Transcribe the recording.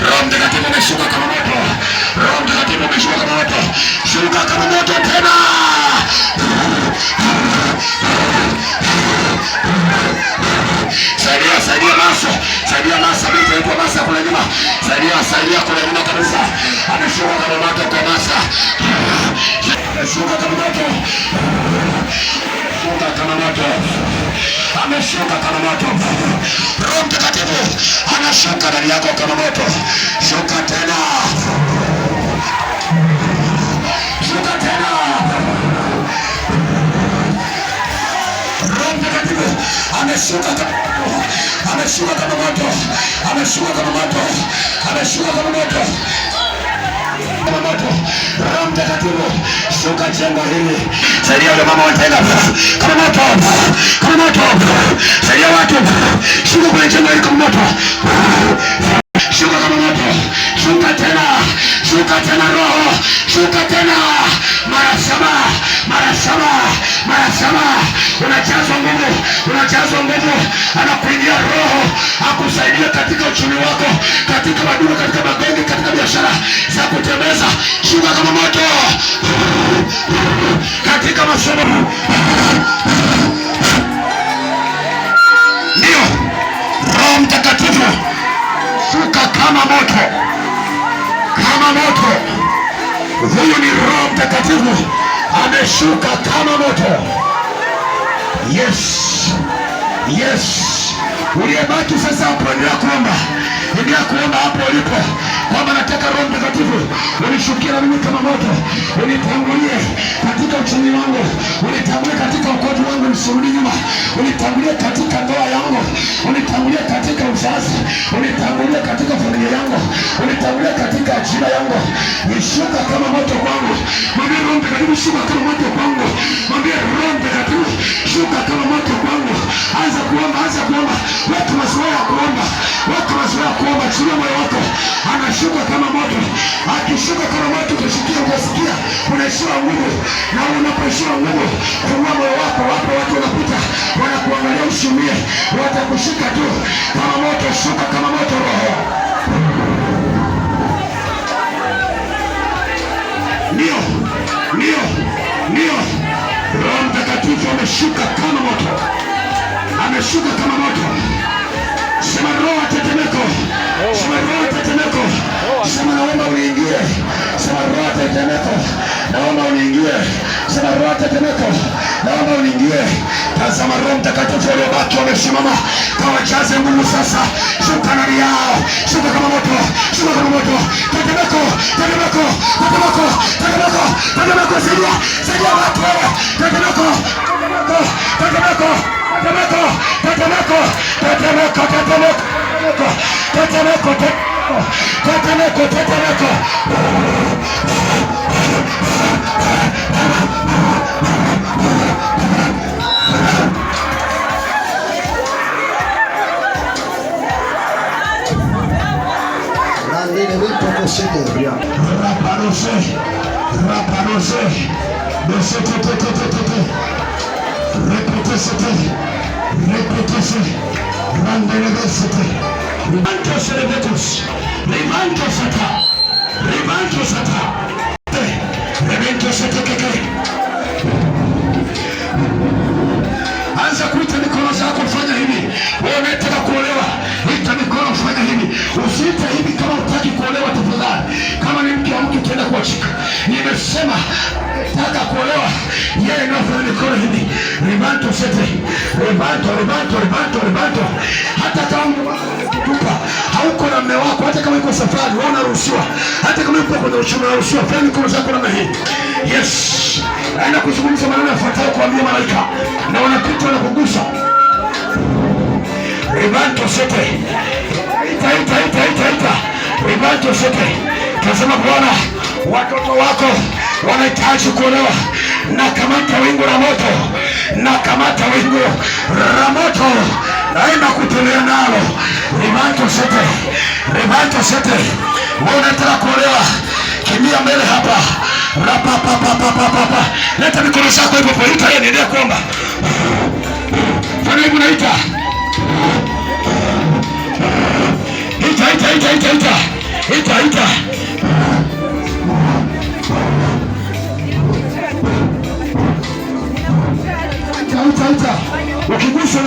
Roho Mtakatifu ameshuka kama moto. Roho Mtakatifu ameshuka kama moto. Shuka kama moto tena. Saidia Masa. Saidia Masa, mimi naitwa Masa kule nyuma. Saidia kule nyuma kabisa. Ameshuka kama moto kwa Masa. Ameshuka kama moto. Ameshuka kama moto. Ameshuka kama moto. Roho Mtakatifu anashuka ndani yako kama moto. Shuka tena. Shuka tena. Roho Mtakatifu ameshuka kama moto. Ameshuka kama moto. Ameshuka kama moto. Ameshuka kama moto. Kama moto. Roho Mtakatifu shuka jengo hili. Saidia wale mama wataenda kama moto. Kama moto. Saidia watu. Shuka kwenye jengo hili kama moto. Shuka kama moto. Shuka tena. Shuka tena Roho. Shuka tena. Mara saba. Mara saba. Mara saba. Unajazwa nguvu. Unajazwa nguvu. Anakuingia Roho. Akusaidia katika uchumi wako, katika maduka, katika mabenki, katika biashara za kutembeza. Shuka kama moto. Katika masomo. Ndio. Roho Mtakatifu shuka kama moto. Kama moto. Huyu ni Roho Mtakatifu ameshuka kama moto. Yes. Yes. Uliyebaki sasa hapo, endelea kuomba. Endelea kuomba hapo ulipo, kwamba nataka Roho Mtakatifu unishukie na mimi kama moto. Unitangulie katika uchumi wangu. Unitangulie katika ukoo wangu, nisirudi nyuma. Unitangulie katika ndoa yangu. Unitangulie katika uzazi. Unitangulie katika familia yangu. Unitangulie katika ajira yangu. Nishuka kama moto kwangu. Mwambie Roho Mtakatifu shuka kama moto kwangu. Mwambie Roho Mtakatifu shuka kama moto kwangu. Anza kuomba, anza kuomba. Weka mazoea ya kuomba. Weka mazoea ya kuomba. Chilia moyo wako. Anashuka kama moto. Akishuka kama moto utasikia unaishiwa nguvu. Na unapoishiwa nguvu, fungua moyo wako. Wapo watu wanapita wanakuangalia usiumie. Watakushika tu kama moto. Shuka kama moto Roho. Ndio. Ndio. Ndio. Roho Mtakatifu ameshuka kama moto. Ameshuka kama moto. Sema Roho tetemeko. Sema Roho tetemeko. Sema naomba uniingie. Sema Roho tetemeko. Naomba uniingie. Sema Roho tetemeko. Naomba uniingie. Tazama Roho Mtakatifu waliobaki wamesimama. Kawajaze nguvu sasa. Shuka ndani yao. Shuka kama moto. Shuka kama moto. Tetemeko. Tetemeko. Tetemeko. Tetemeko. Tetemeko. Saidia watu wewe. Tetemeko. Tetemeko. Tetemeko. Tetemeko. Tetemeko. Tetemeko. Tetemeko. Tetemeko. Tetemeko. Anza kuita mikono zako, fanya hivi. Wewe unataka kuolewa, ita mikono, fanya hivi. Usiite hivi kama unataka kuolewa tafadhali. Kama ni mke wa mke tenda kuachika. Nimesema nataka kuolewa, yeye ndio fanya mikono hivi. Ribanto sete. Ribanto. Hata kama tupa hauko na mume wako, hata kama yuko safari, wewe unaruhusiwa. Hata kama yuko kwenye uchumi unaruhusiwa. Fanya mikono zako namna hii. Yes. Aina kuzungumza maneno yafuatayo kuambia malaika. Na wanapita na kugusa. Ribanto sete. Ita. Ribanto sete. Tazama Bwana, watoto wako wanahitaji kuolewa. Na kamata wingu la moto. Na kamata wingu la moto. Naenda kutolea nalo. Ribanto sete. Wewe unataka kuolewa, kimbia mbele hapa. Rapa. Leta mikono zako hivyo kwa ita, yeye niendelea kuomba. Fanya hivyo, naita. Ita. ita, ita. Ukiguswa